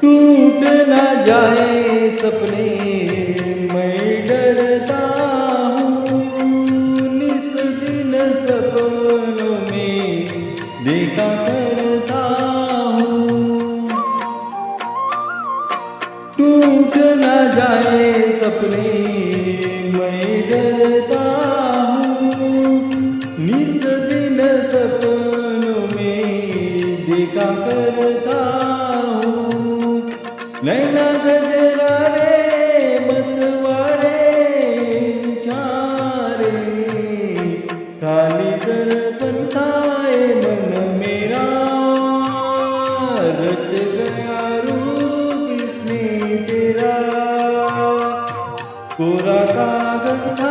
टूट ना जाए सपने मैं डरता हूँ, निस दिन सपनों में देखा करता हूँ। टूट ना जाए सपने मैं डरता हूँ, निस दिन सपनों में देखा करता हूँ। नैना गजरा रे मतवारे छारे, खाली दर्पण थाए मन मेरा, रच गया रूप इसमें तेरा, कोरा कागज था